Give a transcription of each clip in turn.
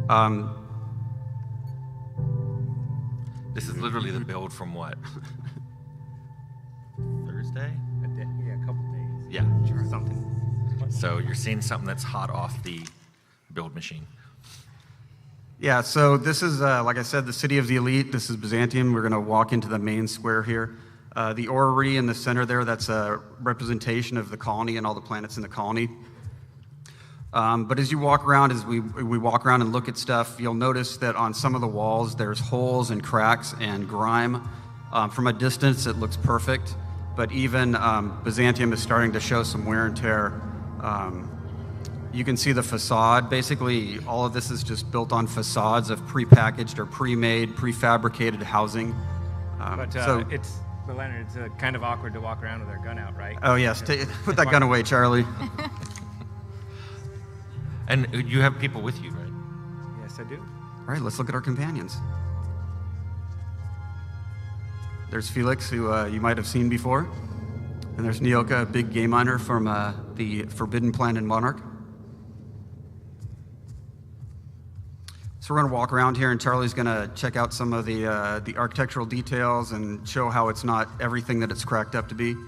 Um, This is literally the build from what? Thursday? Yeah, a couple days. Yeah. Something. So you're seeing something that's hot off the build machine. Yeah, so this is, like I said, the City of the Elite. This is Byzantium. We're going to walk into the main square here. The orrery in the center there, that's a representation of the colony and all the planets in the colony. But as you walk around, as we walk around and look at stuff, you'll notice that on some of the walls there's holes and cracks and grime. From a distance it looks perfect, but even Byzantium is starting to show some wear and tear. You can see the facade. Basically, all of this is just built on facades of prepackaged or pre-made, prefabricated housing. It's kind of awkward to walk around with our gun out, right? Oh yes, put that gun away, Charlie. And you have people with you, right? Yes, I do. All right, let's look at our companions. There's Felix, who you might have seen before. And there's Nyoka, a big game miner from the Forbidden Planet Monarch. So we're going to walk around here, and Charlie's going to check out some of the architectural details and show how it's not everything that it's cracked up to be. This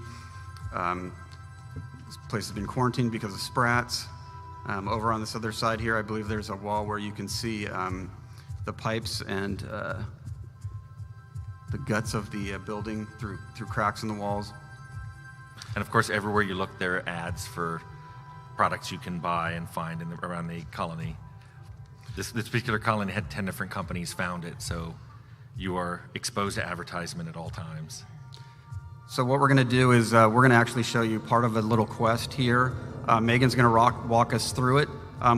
place has been quarantined because of sprats. Over on this other side here, I believe there's a wall where you can see the pipes and the guts of the building through cracks in the walls. And of course, everywhere you look, there are ads for products you can buy and find around the colony. This particular colony had 10 different companies found it, so you are exposed to advertisement at all times. So what we're going to do is we're going to actually show you part of a little quest here. Megan's going to walk us through it.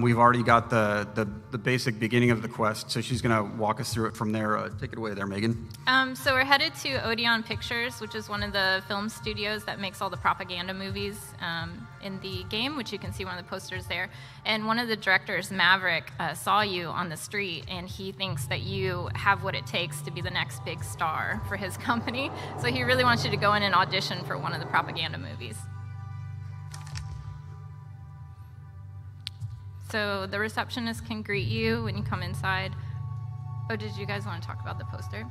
We've already got the basic beginning of the quest, so she's going to walk us through it from there. Take it away there, Megan. So we're headed to Odeon Pictures, which is one of the film studios that makes all the propaganda movies in the game, which you can see one of the posters there. And one of the directors, Maverick, saw you on the street, and he thinks that you have what it takes to be the next big star for his company. So he really wants you to go in and audition for one of the propaganda movies. So the receptionist can greet you when you come inside. Oh, did you guys want to talk about the poster?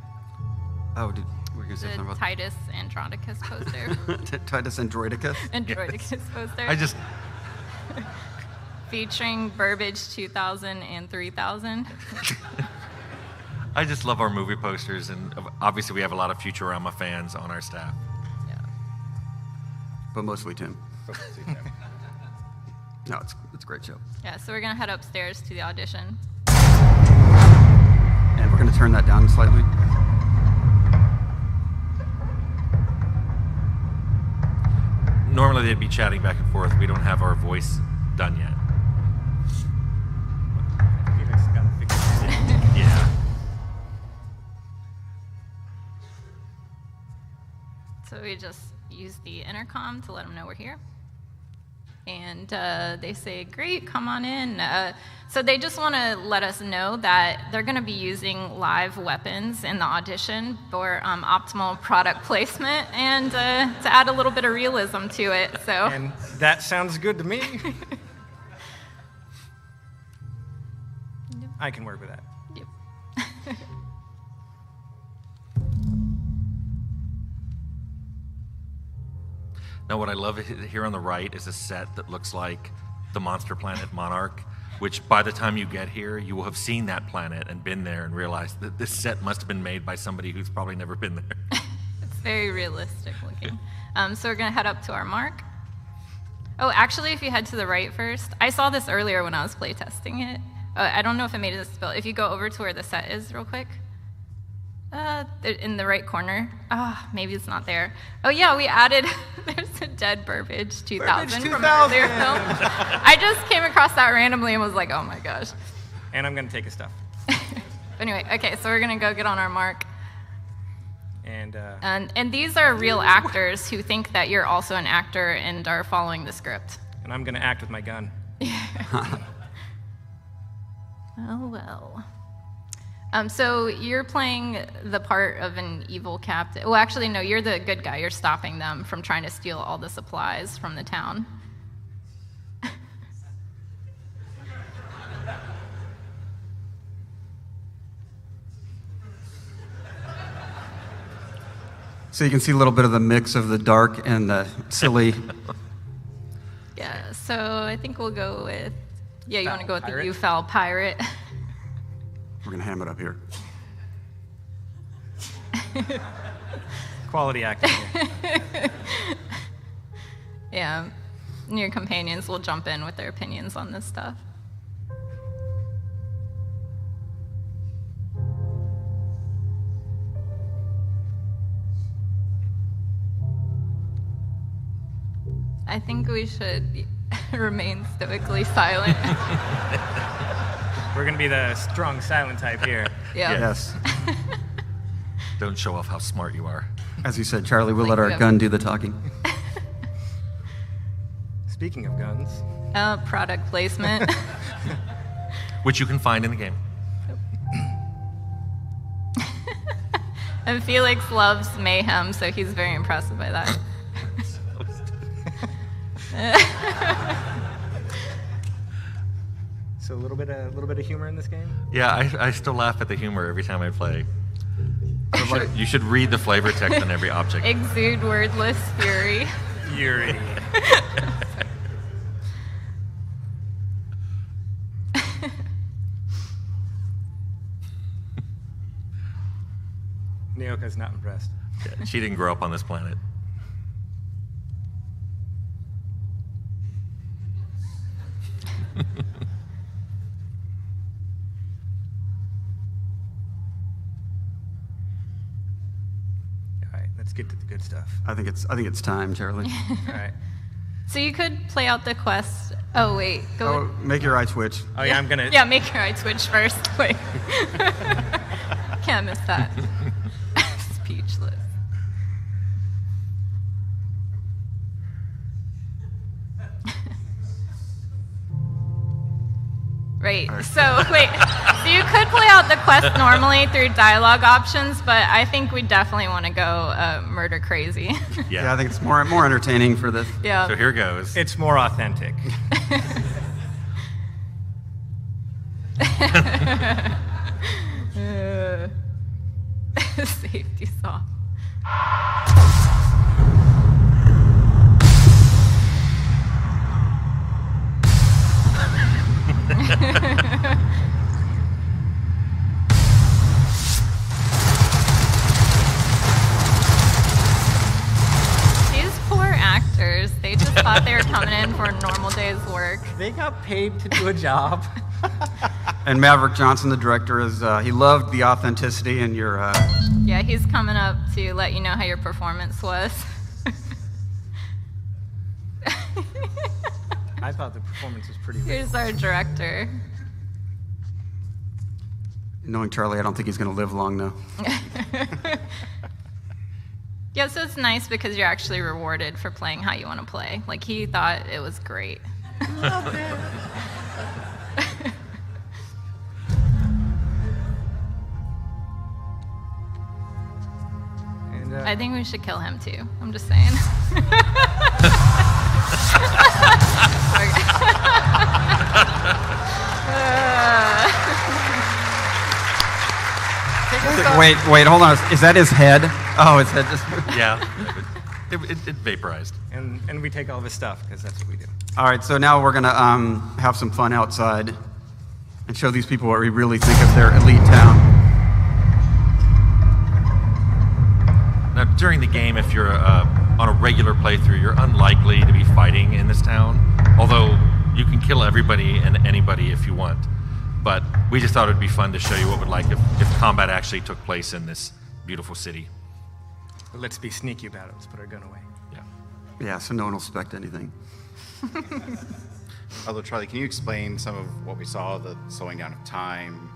Oh, we're going to say something about Titus Andronicus poster. Titus Androidicus? Androidicus poster. I just... Featuring Burbage 2000 and 3000. I just love our movie posters, and obviously we have a lot of Futurama fans on our staff. Yeah. But mostly Tim. No, it's a great show. Yeah, so we're going to head upstairs to the audition. And we're going to turn that down slightly. Normally they'd be chatting back and forth. We don't have our voice done yet. Felix got to fix it. Yeah. So we just use the intercom to let them know we're here. And they say, great, come on in. So they just want to let us know that they're going to be using live weapons in the audition for optimal product placement and to add a little bit of realism to it. So. And that sounds good to me. I can work with that. Yep. Now, what I love here on the right is a set that looks like the monster planet Monarch, which by the time you get here, you will have seen that planet and been there and realized that this set must have been made by somebody who's probably never been there. It's very realistic looking. So we're going to head up to our mark. Oh, actually, if you head to the right first, I saw this earlier when I was playtesting it. I don't know if it made it a spill. If you go over to where the set is real quick. In the right corner. Maybe it's not there. Oh yeah, we added, there's a dead Burbage 2000 from an earlier film. I just came across that randomly and was like, oh my gosh. And I'm going to take his stuff. Anyway, okay, so we're going to go get on our mark. And these are real actors who think that you're also an actor and are following the script. And I'm going to act with my gun. Oh, well. So you're playing the part of an evil captain. Well, actually, no, you're the good guy. You're stopping them from trying to steal all the supplies from the town. So you can see a little bit of the mix of the dark and the silly. Yeah, so I think we'll go with, yeah, you want to go with Pirate? the UFOL pirate. We're gonna ham it up here. Quality acting. Yeah, and your companions will jump in with their opinions on this stuff. I think we should remain stoically silent. We're gonna be the strong silent type here. Yeah. Yes. Don't show off how smart you are. As you said, Charlie, we'll Like let our you have- gun do the talking. Speaking of guns, Product placement. Which you can find in the game. And Felix loves mayhem, so he's very impressed by that. so a little bit of humor in this game. Yeah, I still laugh at the humor every time I play. You should read the flavor text on every object. Exude wordless fury. Fury. Neoka's not impressed. Yeah, she didn't grow up on this planet. All right, let's get to the good stuff. I think it's time, Charlie. All right. So you could play out the quest. Oh wait, go. Oh, make your eye twitch. Oh yeah, I'm gonna. Yeah, make your eye twitch first. Wait. Can't miss that. Speechless. Right. So wait. So you could play out the quest normally through dialogue options, but I think we definitely want to go murder crazy. Yeah, I think it's more entertaining for this. Yeah. So here goes. It's more authentic. Safety soft. These poor actors, they just thought they were coming in for a normal day's work. They got paid to do a job. And Maverick Johnson, the director, he loved the authenticity and your. Yeah, he's coming up to let you know how your performance was. I thought the performance was pretty good. Here's our director. Knowing Charlie, I don't think he's going to live long though. Yeah, so it's nice because you're actually rewarded for playing how you want to play. Like, he thought it was great. Love it. And, I think we should kill him too. I'm just saying. Wait, hold on. Is that his head? Oh, his head just. Yeah. It vaporized. and we take all of his stuff because that's what we do. All right, so now we're gonna have some fun outside and show these people what we really think of their elite town. Now, during the game, if you're on a regular playthrough, you're unlikely to be fighting in this town, although you can kill everybody and anybody if you want. But we just thought it would be fun to show you what it would like if combat actually took place in this beautiful city. But let's be sneaky about it. Let's put our gun away. Yeah. Yeah, so no one will expect anything. Although, Charlie, can you explain some of what we saw, the slowing down of time,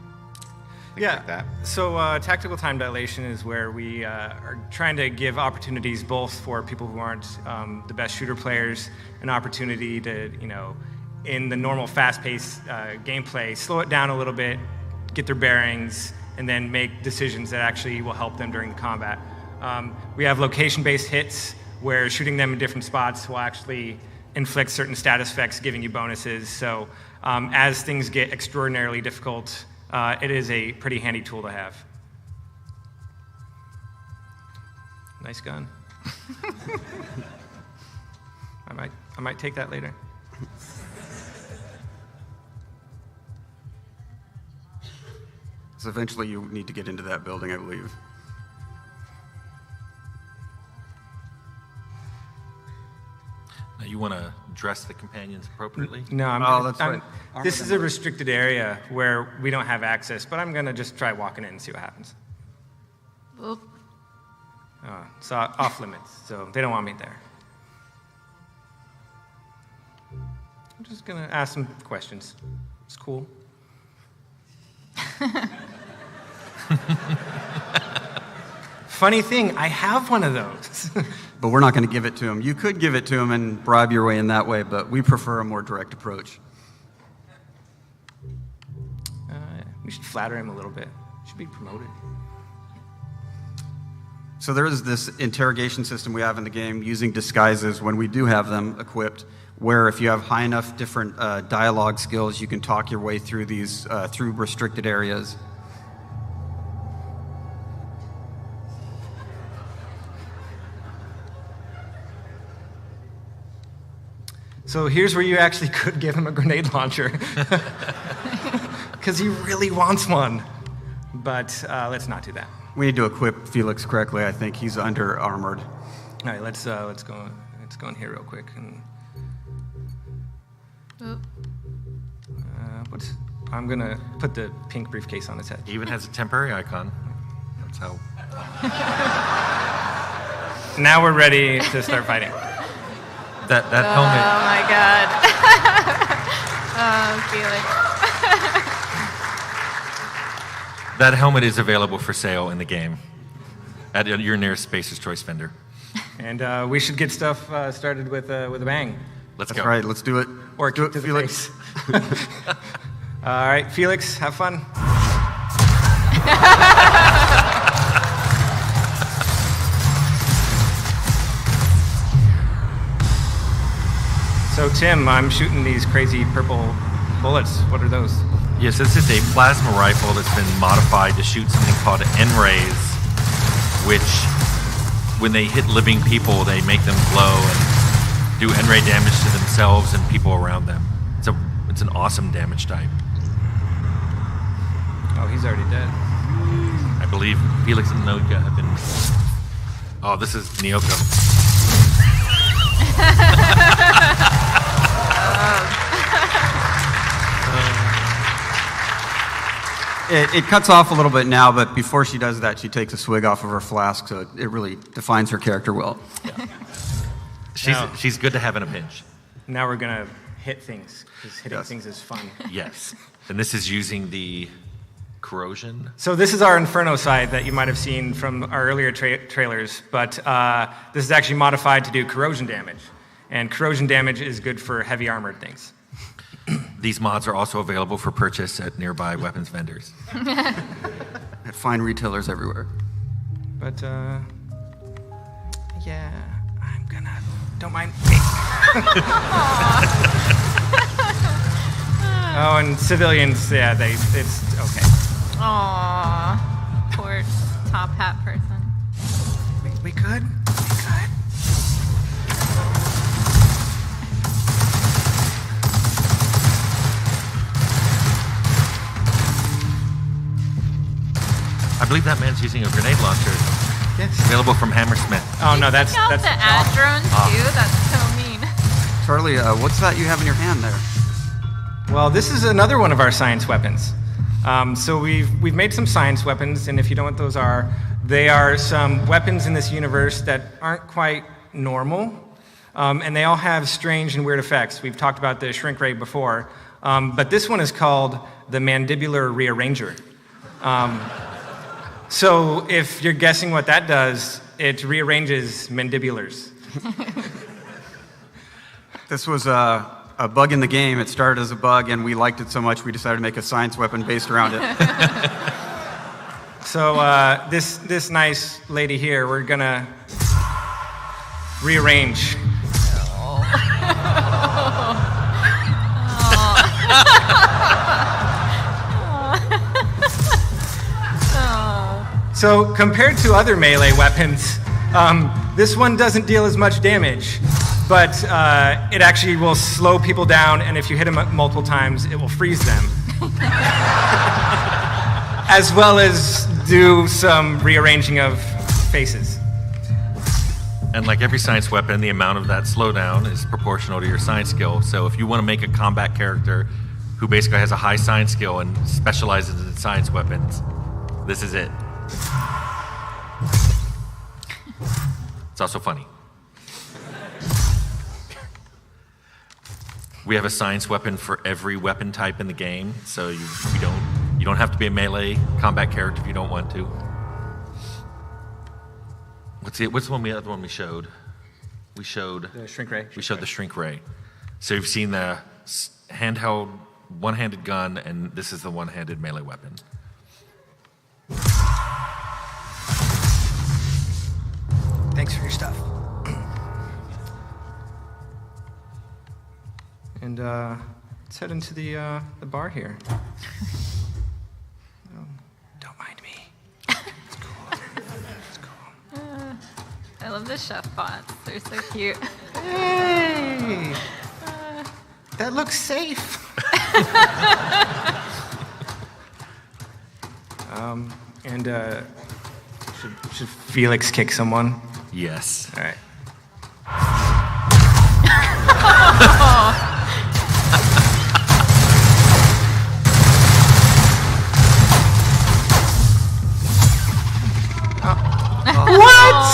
things Yeah. like that? So tactical time dilation is where we are trying to give opportunities both for people who aren't the best shooter players, an opportunity to, in the normal fast-paced gameplay, slow it down a little bit, get their bearings, and then make decisions that actually will help them during the combat. We have location-based hits where shooting them in different spots will actually inflict certain status effects, giving you bonuses. So as things get extraordinarily difficult, it is a pretty handy tool to have. Nice gun. I might take that later. So eventually you need to get into that building, I believe. Now you want to dress the companions appropriately? No, That's right. this is a restricted area where we don't have access, but I'm gonna just try walking in and see what happens. Oop. It's off limits, so they don't want me there. I'm just gonna ask some questions. It's cool. Funny thing, I have one of those. But we're not going to give it to him. You could give it to him and bribe your way in that way, but we prefer a more direct approach. We should flatter him a little bit. Should be promoted. So there is this interrogation system we have in the game using disguises when we do have them equipped, where if you have high enough different dialogue skills, you can talk your way through these through restricted areas. So here's where you actually could give him a grenade launcher. Because he really wants one. But let's not do that. We need to equip Felix correctly. I think he's under armored. All right, let's go in here real quick. And, Oop. I'm gonna put the pink briefcase on his head. He even has a temporary icon. That's how. Now we're ready to start fighting. That Oh helmet. my god. Oh, Felix. That helmet is available for sale in the game at your nearest Spacer's Choice vendor. And we should get stuff started with a bang. Let's That's go. right. Let's do it. Or do kick to the Felix. face. All right, Felix, have fun. So, Tim, I'm shooting these crazy purple bullets. What are those? Yes, this is a plasma rifle that's been modified to shoot something called N-rays, which, when they hit living people, they make them glow and do N-ray damage to themselves and people around them. It's an awesome damage type. Oh, he's already dead. I believe Felix and Noka have been. Oh, this is Nyoka. It cuts off a little bit now, but before she does that, she takes a swig off of her flask, so it really defines her character well. She's good to have in a pinch. Now we're gonna hit things, because hitting Yes. things is fun. Yes. And this is using the corrosion. So this is our Inferno side that you might have seen from our earlier trailers, but this is actually modified to do corrosion damage. And corrosion damage is good for heavy armored things. These mods are also available for purchase at nearby weapons vendors. At fine retailers everywhere. But, yeah, I'm gonna, don't mind. Oh, and civilians, yeah, it's okay. Aw, poor top hat person. We could. I believe that man's using a grenade launcher. Yes. Available from Hammersmith. Oh, no, that's Take out the ad drones too? That's so mean. Charlie, what's that you have in your hand there? Well, this is another one of our science weapons. So we've made some science weapons, and if you don't know what those are, they are some weapons in this universe that aren't quite normal, and they all have strange and weird effects. We've talked about the shrink ray before, but this one is called the mandibular rearranger. So if you're guessing what that does, it rearranges mandibulars. This was a bug in the game. It started as a bug, and we liked it so much we decided to make a science weapon based around it. So this nice lady here, we're gonna rearrange. So compared to other melee weapons, This one doesn't deal as much damage, but it actually will slow people down, and if you hit them multiple times, it will freeze them. As well as do some rearranging of faces. And like every science weapon, the amount of that slowdown is proportional to your science skill. So if you want to make a combat character who basically has a high science skill and specializes in science weapons, this is it. It's also funny. We have a science weapon for every weapon type in the game, so you don't have to be a melee combat character if you don't want to. What's the other one we showed? We showed The shrink ray. We showed the shrink ray. So you've seen the handheld one-handed gun, and this is the one-handed melee weapon. Thanks for your stuff. And let's head into the bar here. Don't mind me. It's cool. It's cool. I love the chef bots. They're so cute. Hey! That looks safe. And should Felix kick someone? Yes. All right. What?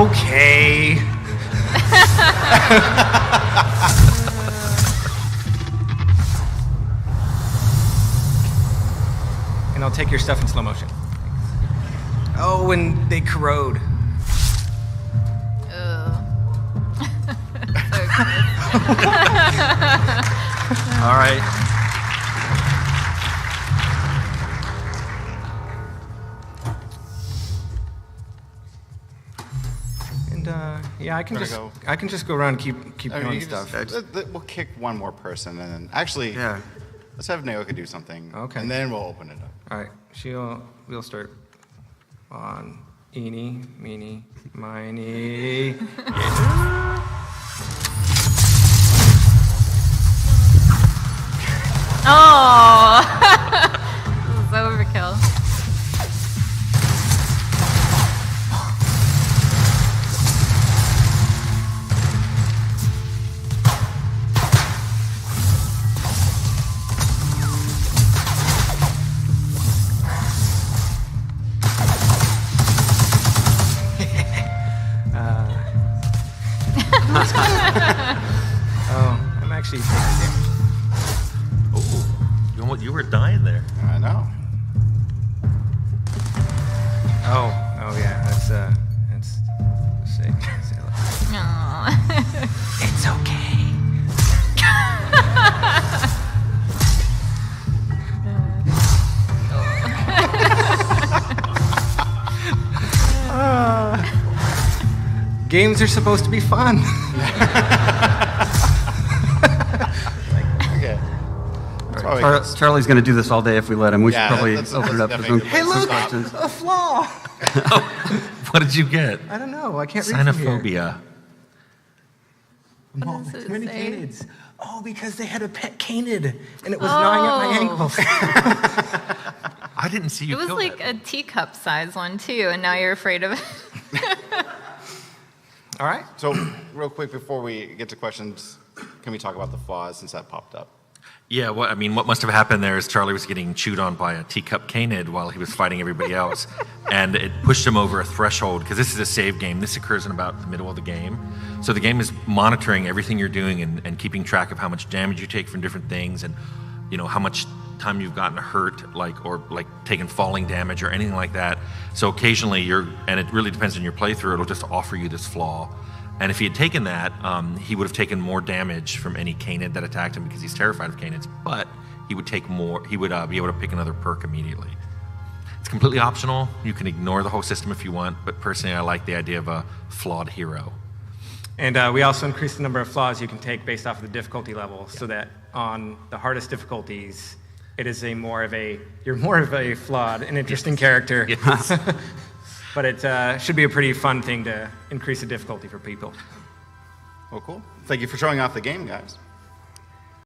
Okay. And I'll take your stuff in slow motion. Oh, and they corrode. Ugh. All right. And yeah, I can just go around and keep I mean, doing you can stuff. we'll kick one more person, and then actually, Yeah. let's have Naoka do something. Okay. And then we'll open it up. All right, we'll start on eeny, meeny, miny. Oh, this is overkill. Oh, I'm actually taking damage. Oh, you were dying there. I know. Oh yeah, that's say Aw. it's okay. Games are supposed to be fun. Okay. That's why we- Charlie's going to do this all day if we let him. We should Yeah, probably let's open it up for definitely some do this. Hey, look, questions. a flaw. What did you get? I don't know. I can't read from here. Xenophobia. What does it Too many say? canids. Oh, because they had a pet canid, and it was gnawing at my ankles. I didn't see you It was kill like that. a teacup size one too, and now you're afraid of it. All right. So, real quick before we get to questions, can we talk about the flaws since that popped up? Yeah, what must have happened there is Charlie was getting chewed on by a teacup canid while he was fighting everybody else, and it pushed him over a threshold, because this is a save game. This occurs in about the middle of the game. So the game is monitoring everything you're doing and keeping track of how much damage you take from different things, and how much time you've gotten hurt, or taken falling damage or anything like that. So occasionally and it really depends on your playthrough, it'll just offer you this flaw. And if he had taken that, he would have taken more damage from any canid that attacked him because he's terrified of canids, but he would take more, he would be able to pick another perk immediately. It's completely optional. You can ignore the whole system if you want, but personally I like the idea of a flawed hero. And we also increased the number of flaws you can take based off of the difficulty level, so that on the hardest difficulties, it is you're more of a flawed and interesting character. Yes. But it should be a pretty fun thing to increase the difficulty for people. Well, cool. Thank you for showing off the game, guys.